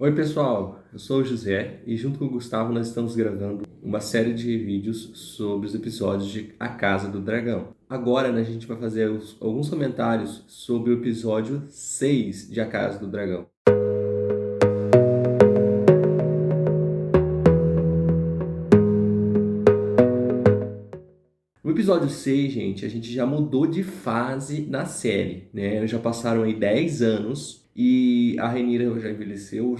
Oi pessoal, eu sou o José e junto com o Gustavo nós estamos gravando uma série de vídeos sobre os episódios de A Casa do Dragão. Agora, né, a gente vai fazer alguns comentários sobre o episódio 6 de A Casa do Dragão. No episódio 6, gente, a gente já mudou de fase na série, né? Já passaram aí 10 anos e a Rhaenyra já envelheceu,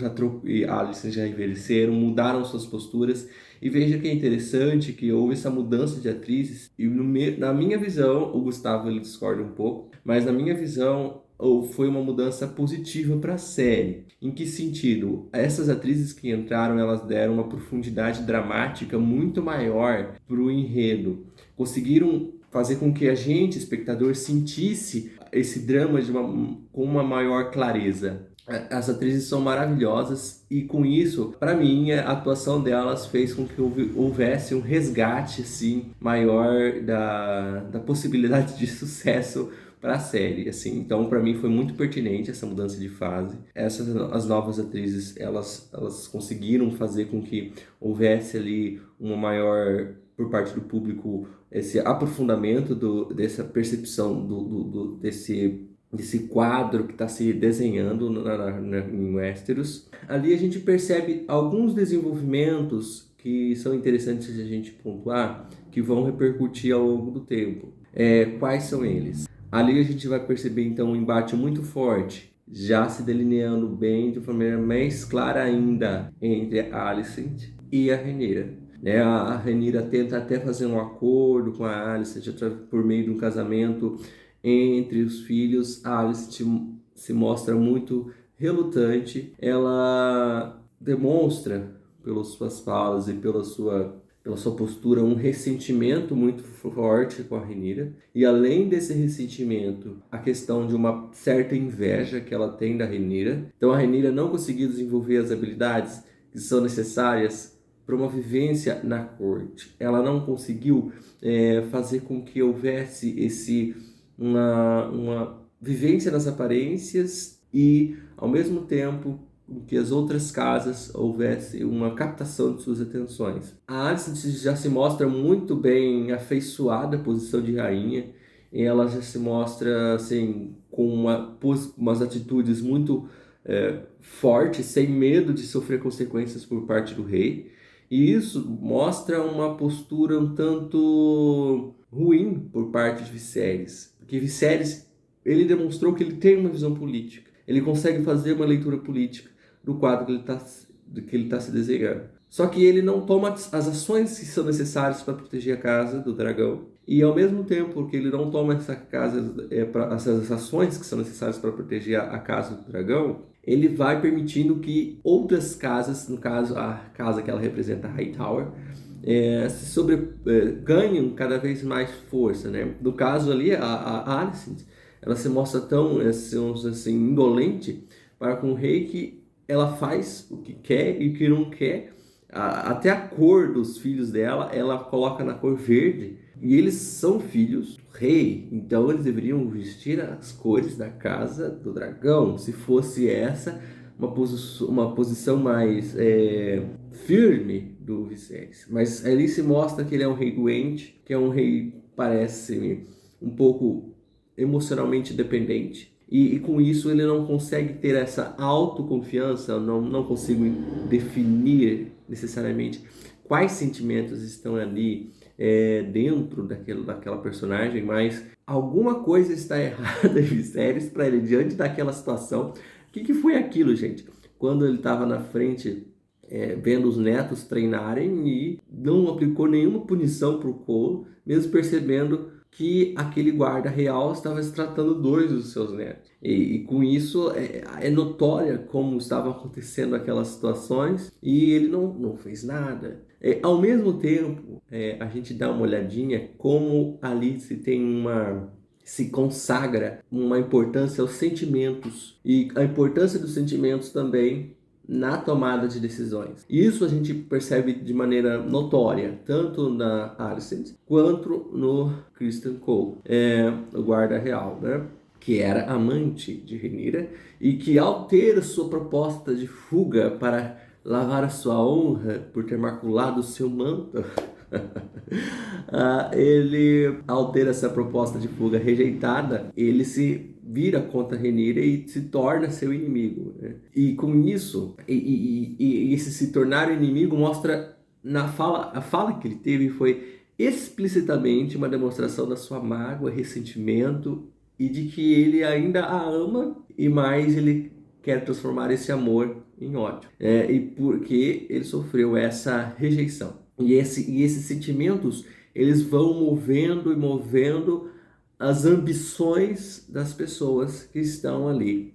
e a Alicent já envelheceram, mudaram suas posturas. E veja que é interessante que houve essa mudança de atrizes e na minha visão, o Gustavo ele discorda um pouco, mas na minha visão foi uma mudança positiva para a série. Em que sentido? Essas atrizes que entraram, elas deram uma profundidade dramática muito maior para o enredo. Conseguiram fazer com que a gente, espectador, sentisse esse drama com uma maior clareza. As atrizes são maravilhosas e com isso, para mim, a atuação delas fez com que houvesse um resgate assim, maior da possibilidade de sucesso para a série, assim. Então, para mim foi muito pertinente essa mudança de fase. As novas atrizes, elas conseguiram fazer com que houvesse ali uma maior por parte do público esse aprofundamento dessa percepção desse quadro que está se desenhando em Westeros. Ali a gente percebe alguns desenvolvimentos que são interessantes de a gente pontuar, que vão repercutir ao longo do tempo. Quais são eles? Ali a gente vai perceber então um embate muito forte, já se delineando bem de uma maneira mais clara ainda entre a Alicent e a Rhaenyra. A Rhaenyra tenta até fazer um acordo com a Alicent por meio de um casamento entre os filhos. A Alicent se mostra muito relutante. Ela demonstra, pelas suas falas e pela sua postura, um ressentimento muito forte com a Rhaenyra. E além desse ressentimento, a questão de uma certa inveja que ela tem da Rhaenyra. Então a Rhaenyra não conseguiu desenvolver as habilidades que são necessárias para uma vivência na corte. Ela não conseguiu fazer com que houvesse uma vivência nas aparências e, ao mesmo tempo, que as outras casas houvesse uma captação de suas atenções. A Alicent já se mostra muito bem afeiçoada à posição de rainha, e ela já se mostra assim com umas atitudes muito fortes, sem medo de sofrer consequências por parte do rei. E isso mostra uma postura um tanto ruim por parte de Viserys, porque Viserys ele demonstrou que ele tem uma visão política, ele consegue fazer uma leitura política do quadro que ele está se desenhando. Só que ele não toma as ações que são necessárias para proteger a casa do dragão. E ao mesmo tempo que ele não toma essas ações que são necessárias para proteger a casa do dragão, ele vai permitindo que outras casas, no caso a casa que ela representa, a Hightower, ganhem cada vez mais força, né? No caso ali, a Alicent, ela se mostra tão assim, indolente para com o rei que ela faz o que quer e o que não quer. Até a cor dos filhos dela, ela coloca na cor verde. E eles são filhos do rei, então eles deveriam vestir as cores da casa do dragão. Se fosse essa uma posição mais firme do Viserys. Mas ali se mostra que ele é um rei doente, que é um rei, parece um pouco emocionalmente dependente. E com isso ele não consegue ter essa autoconfiança, não consigo definir necessariamente quais sentimentos estão ali dentro daquela personagem, mas alguma coisa está errada em Viserys para ele, diante daquela situação. O que foi aquilo, gente? Quando ele estava na frente, vendo os netos treinarem e não aplicou nenhuma punição para o Cole, mesmo percebendo que aquele guarda real estava tratando dois dos seus netos. E com isso é notória como estavam acontecendo aquelas situações e ele não fez nada. Ao mesmo tempo, a gente dá uma olhadinha como ali se consagra uma importância aos sentimentos e a importância dos sentimentos também na tomada de decisões. Isso a gente percebe de maneira notória, tanto na Alicent quanto no Criston Cole, o guarda real, né? que era amante de Rhaenyra, e que ao ter sua proposta de fuga para lavar a sua honra por ter maculado o seu manto, ele, ao ter essa proposta de fuga rejeitada, ele se vira contra Rhaenyra e se torna seu inimigo, né? E com isso, e esse se tornar inimigo mostra a fala que ele teve foi explicitamente uma demonstração da sua mágoa, ressentimento e de que ele ainda a ama e mais ele quer transformar esse amor em ódio. E porque ele sofreu essa rejeição. E esses sentimentos, eles vão movendo e movendo as ambições das pessoas que estão ali.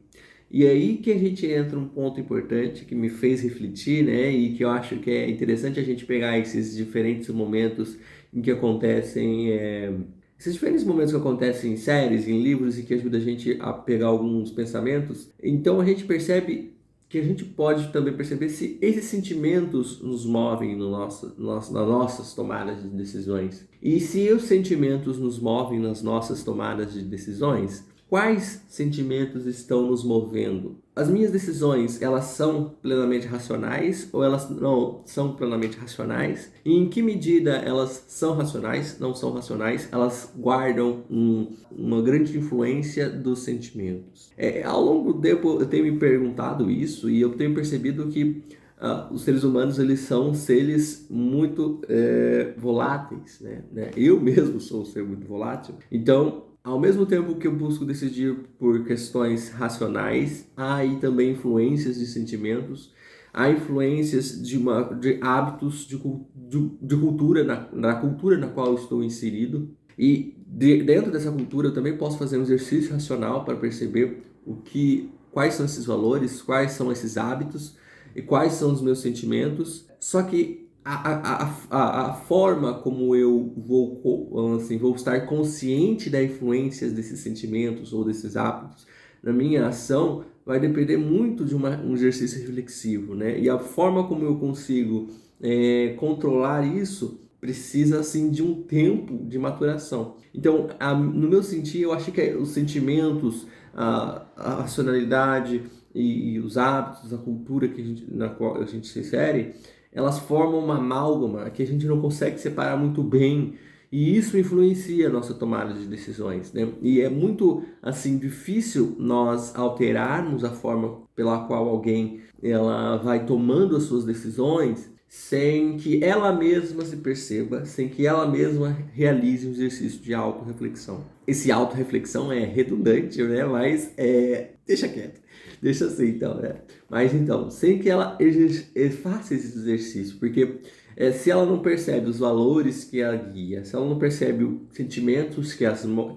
E aí que a gente entra um ponto importante que me fez refletir, né? E que eu acho que é interessante a gente pegar esses diferentes momentos em que acontecem, esses diferentes momentos que acontecem em séries, em livros e que ajuda a gente a pegar alguns pensamentos. Então a gente percebe que a gente pode também perceber se esses sentimentos nos movem nas nossas tomadas de decisões. E se os sentimentos nos movem nas nossas tomadas de decisões, quais sentimentos estão nos movendo? As minhas decisões, elas são plenamente racionais ou elas não são plenamente racionais? E em que medida elas são racionais, não são racionais? Elas guardam uma grande influência dos sentimentos. Ao longo do tempo eu tenho me perguntado isso e eu tenho percebido que os seres humanos, eles são seres muito voláteis, né? Eu mesmo sou um ser muito volátil. Então, ao mesmo tempo que eu busco decidir por questões racionais, há aí também influências de sentimentos, há influências de hábitos, de cultura, na cultura na qual eu estou inserido. E dentro dessa cultura eu também posso fazer um exercício racional para perceber quais são esses valores, quais são esses hábitos e quais são os meus sentimentos. Só que a forma como eu vou estar consciente das influências desses sentimentos ou desses hábitos na minha ação vai depender muito de um exercício reflexivo, né? E a forma como eu consigo controlar isso precisa, assim, de um tempo de maturação. Então, no meu sentir, eu acho que os sentimentos, a racionalidade e os hábitos, a cultura na qual a gente se insere, elas formam uma amálgama que a gente não consegue separar muito bem e isso influencia a nossa tomada de decisões, né? E é muito, assim, difícil nós alterarmos a forma pela qual alguém ela vai tomando as suas decisões sem que ela mesma se perceba, sem que ela mesma realize um exercício de autorreflexão. Esse autorreflexão é redundante, né? Mas deixa quieto. Deixa assim, então, né? Mas então, sem que ela faça esse exercício, porque se ela não percebe os valores que a guia, se ela não percebe os sentimentos que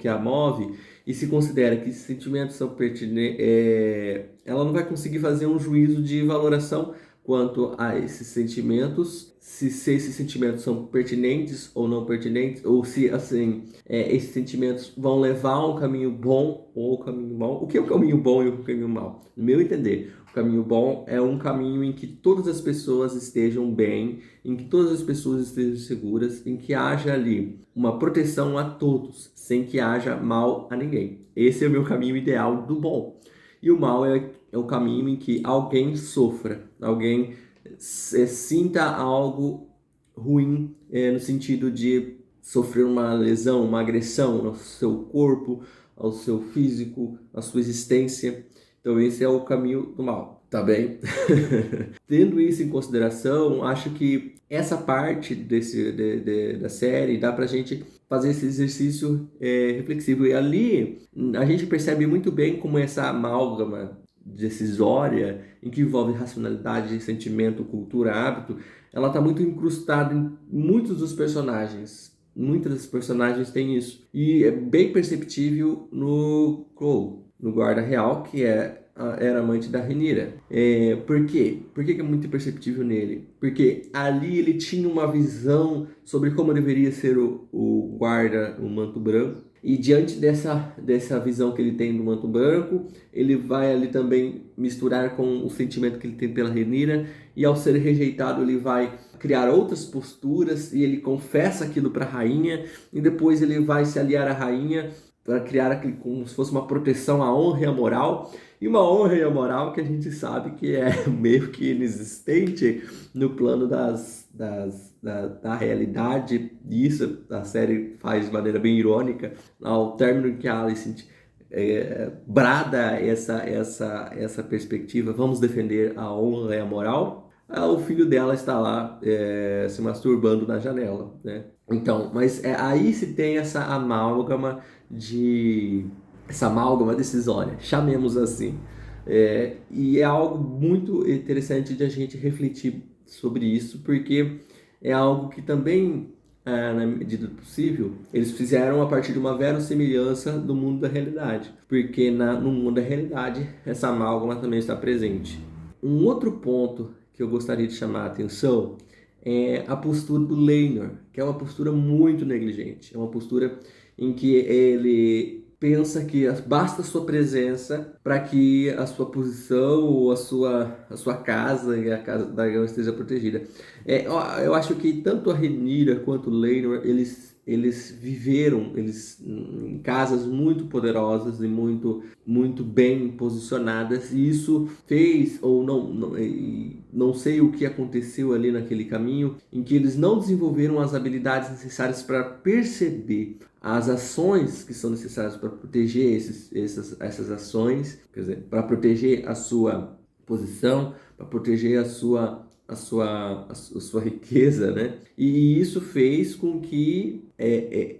a move e se considera que esses sentimentos são pertinentes, ela não vai conseguir fazer um juízo de valoração quanto a esses sentimentos, se esses sentimentos são pertinentes ou não pertinentes, ou se, assim, esses sentimentos vão levar a um caminho bom ou um caminho mau. O que é o caminho bom e o caminho mau? No meu entender, o caminho bom é um caminho em que todas as pessoas estejam bem, em que todas as pessoas estejam seguras, em que haja ali uma proteção a todos, sem que haja mal a ninguém. Esse é o meu caminho ideal do bom. E o mal é o caminho em que alguém sofra, alguém sinta algo ruim, no sentido de sofrer uma lesão, uma agressão ao seu corpo, ao seu físico, à sua existência. Então esse é o caminho do mal, tá bem? Tendo isso em consideração, acho que essa parte da série dá pra gente fazer esse exercício reflexivo. E ali a gente percebe muito bem como essa amálgama decisória, em que envolve racionalidade, sentimento, cultura, hábito, ela está muito incrustada em muitos dos personagens. Muitas das personagens têm isso. E é bem perceptível no Crow, no guarda real, que era amante da Rhaenyra. Por quê? Por que é muito perceptível nele? Porque ali ele tinha uma visão sobre como deveria ser o guarda, o manto branco. E diante dessa visão que ele tem do manto branco, ele vai ali também misturar com o sentimento que ele tem pela Rhaenyra. E ao ser rejeitado, ele vai criar outras posturas e ele confessa aquilo para a rainha. E depois ele vai se aliar à rainha para criar como se fosse uma proteção à honra e à moral, e uma honra e a moral que a gente sabe que é meio que inexistente no plano da realidade. E isso a série faz de maneira bem irônica, ao término que a Alicent brada essa perspectiva, vamos defender a honra e a moral, o filho dela está lá se masturbando na janela, né? Então, mas aí se tem essa amálgama decisória, chamemos assim. E é algo muito interessante de a gente refletir sobre isso, porque é algo que também, na medida do possível, eles fizeram a partir de uma verossimilhança do mundo da realidade, porque no mundo da realidade essa amálgama também está presente. Um outro ponto que eu gostaria de chamar a atenção é a postura do Laenor, que é uma postura muito negligente, é uma postura em que ele pensa que basta a sua presença para que a sua posição ou a sua casa e a casa da dragão esteja protegida. Eu acho que tanto a Rhaenyra quanto o Laenor, eles viveram em casas muito poderosas e muito bem posicionadas, e isso fez, ou não sei o que aconteceu ali naquele caminho, em que eles não desenvolveram as habilidades necessárias para perceber as ações que são necessárias para proteger essas ações, quer dizer, para proteger a sua posição, para proteger a sua riqueza, né? E isso fez com que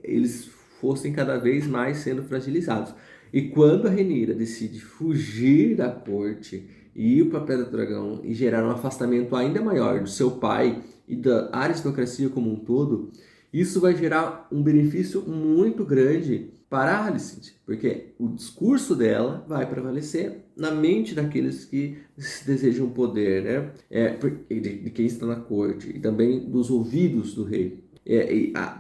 eles fossem cada vez mais sendo fragilizados. E quando a Rhaenyra decide fugir da corte e ir para a Pedra do Dragão e gerar um afastamento ainda maior do seu pai e da aristocracia como um todo, isso vai gerar um benefício muito grande para a Alicent, porque o discurso dela vai prevalecer na mente daqueles que desejam poder, né? De quem está na corte e também dos ouvidos do rei.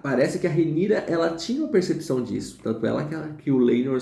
Parece que a Rhaenyra, ela tinha uma percepção disso, tanto ela que o Laenor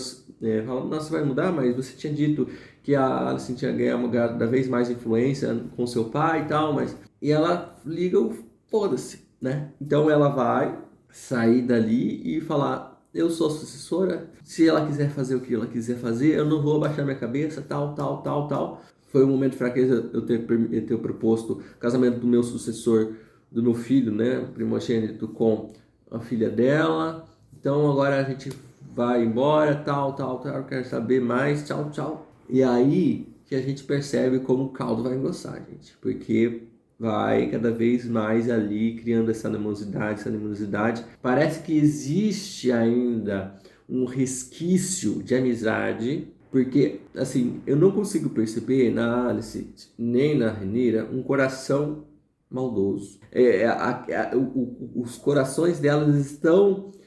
fala, nossa, vai mudar, mas você tinha dito que a Alicent ia ganhar cada vez mais influência com seu pai e tal, e ela liga o foda-se, né? Então ela vai sair dali e falar, eu sou a sucessora, se ela quiser fazer o que ela quiser fazer, eu não vou abaixar minha cabeça, tal. Foi um momento de fraqueza eu ter proposto o casamento do meu sucessor, do meu filho, né, primogênito, com a filha dela. Então agora a gente vai embora, tal, eu quero saber mais, tchau. E aí que a gente percebe como o caldo vai engrossar, gente, porque vai cada vez mais ali criando essa animosidade. Parece que existe ainda um resquício de amizade, porque, assim, eu não consigo perceber na Alicent nem na Rhaenyra um coração maldoso. Os corações delas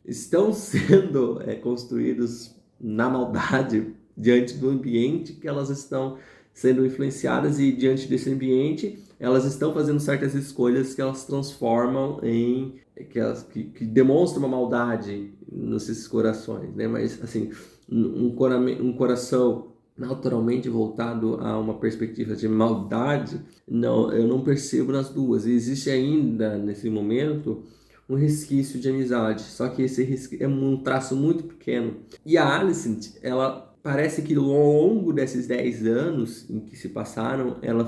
estão sendo construídos na maldade diante do ambiente que elas estão sendo influenciadas, e diante desse ambiente elas estão fazendo certas escolhas que elas transformam que demonstram uma maldade nesses corações, né? Mas assim, um coração naturalmente voltado a uma perspectiva de maldade, não, eu não percebo nas duas. E existe ainda nesse momento um resquício de amizade, só que esse resquício é um traço muito pequeno. E a Alicent, ela parece que ao longo desses 10 anos em que se passaram, ela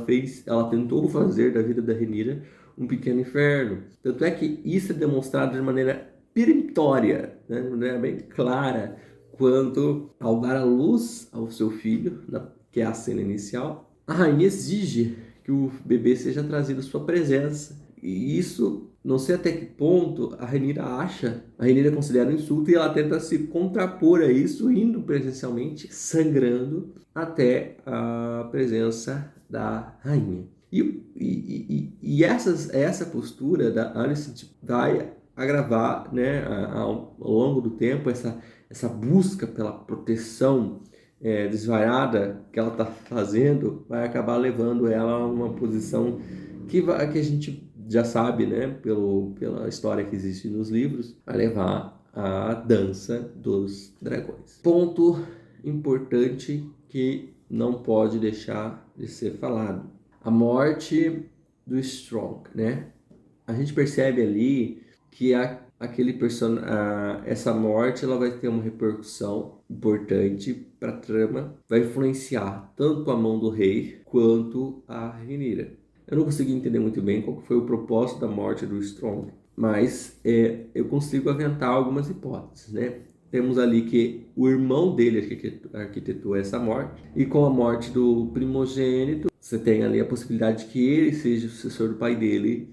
tentou fazer da vida da Rhaenyra um pequeno inferno. Tanto é que isso é demonstrado de maneira peremptória, né, de maneira bem clara, quanto ao dar à luz ao seu filho, que é a cena inicial, a rainha exige que o bebê seja trazido à sua presença. E isso, não sei até que ponto a Rhaenyra considera um insulto, e ela tenta se contrapor a isso, indo presencialmente, sangrando, até a presença da rainha. E essa postura da Alicent vai agravar, né, ao longo do tempo, essa busca pela proteção desvaiada que ela está fazendo, vai acabar levando ela a uma posição que a gente já sabe, né, pela história que existe nos livros, vai levar à dança dos dragões. Ponto importante que não pode deixar de ser falado: a morte do Strong, né? A gente percebe ali que a essa morte ela vai ter uma repercussão importante para a trama, vai influenciar tanto a mão do rei quanto a Rhaenyra. Eu não consegui entender muito bem qual foi o propósito da morte do Strong, mas eu consigo aventar algumas hipóteses, né? Temos ali que o irmão dele arquitetou essa morte, e com a morte do primogênito, você tem ali a possibilidade de que ele seja o sucessor do pai dele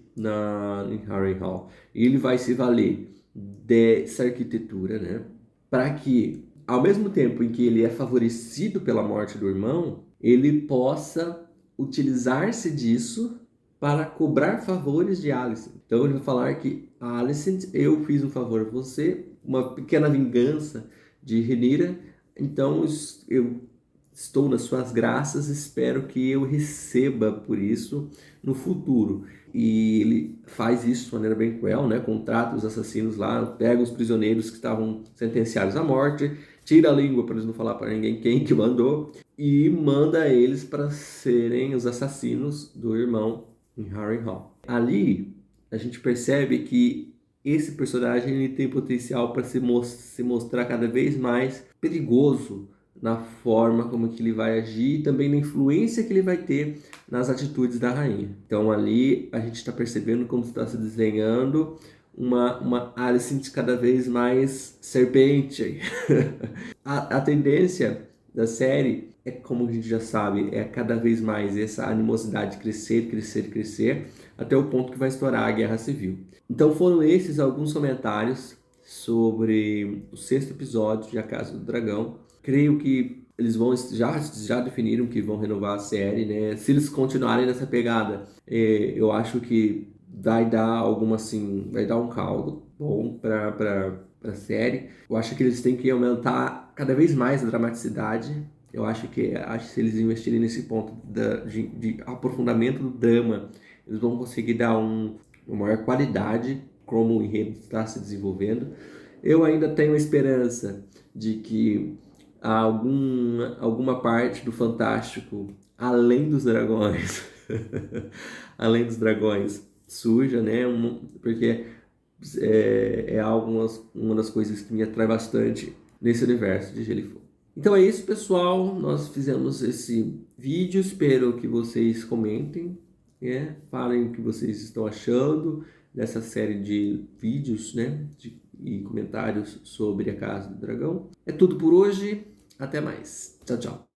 em Harrenhal. E ele vai se valer dessa arquitetura, né? Para que, ao mesmo tempo em que ele é favorecido pela morte do irmão, ele possa utilizar-se disso para cobrar favores de Alicent. Então ele vai falar que Alicent, eu fiz um favor a você, uma pequena vingança de Rhaenyra, então eu estou nas suas graças, espero que eu receba por isso no futuro. E ele faz isso de maneira bem cruel, né? Contrata os assassinos lá, pega os prisioneiros que estavam sentenciados à morte, tira a língua para eles não falar para ninguém quem que mandou, e manda eles para serem os assassinos do irmão em Harrenhal. Ali a gente percebe que esse personagem ele tem potencial para se mostrar cada vez mais perigoso na forma como que ele vai agir e também na influência que ele vai ter nas atitudes da rainha. Então ali a gente está percebendo como está se desenhando uma Alicent cada vez mais serpente. A tendência da série é, como a gente já sabe, é cada vez mais essa animosidade crescer, crescer, crescer, até o ponto que vai estourar a Guerra Civil. Então foram esses alguns comentários sobre o 6º episódio de A Casa do Dragão. Creio que eles já definiram que vão renovar a série, né? Se eles continuarem nessa pegada, eu acho que vai dar vai dar um caldo bom para a série. Eu acho que eles têm que aumentar cada vez mais a dramaticidade. Eu acho que se eles investirem nesse ponto de aprofundamento do drama, eles vão conseguir dar uma maior qualidade como o enredo está se desenvolvendo. Eu ainda tenho esperança de que alguma parte do Fantástico, além dos dragões, além dos dragões, surja, né? Porque uma das coisas que me atrai bastante nesse universo de Gelo e Fogo. Então é isso, pessoal. Nós fizemos esse vídeo. Espero que vocês comentem, né? Falem o que vocês estão achando dessa série de vídeos, né? E comentários sobre A Casa do Dragão. É tudo por hoje. Até mais. Tchau, tchau.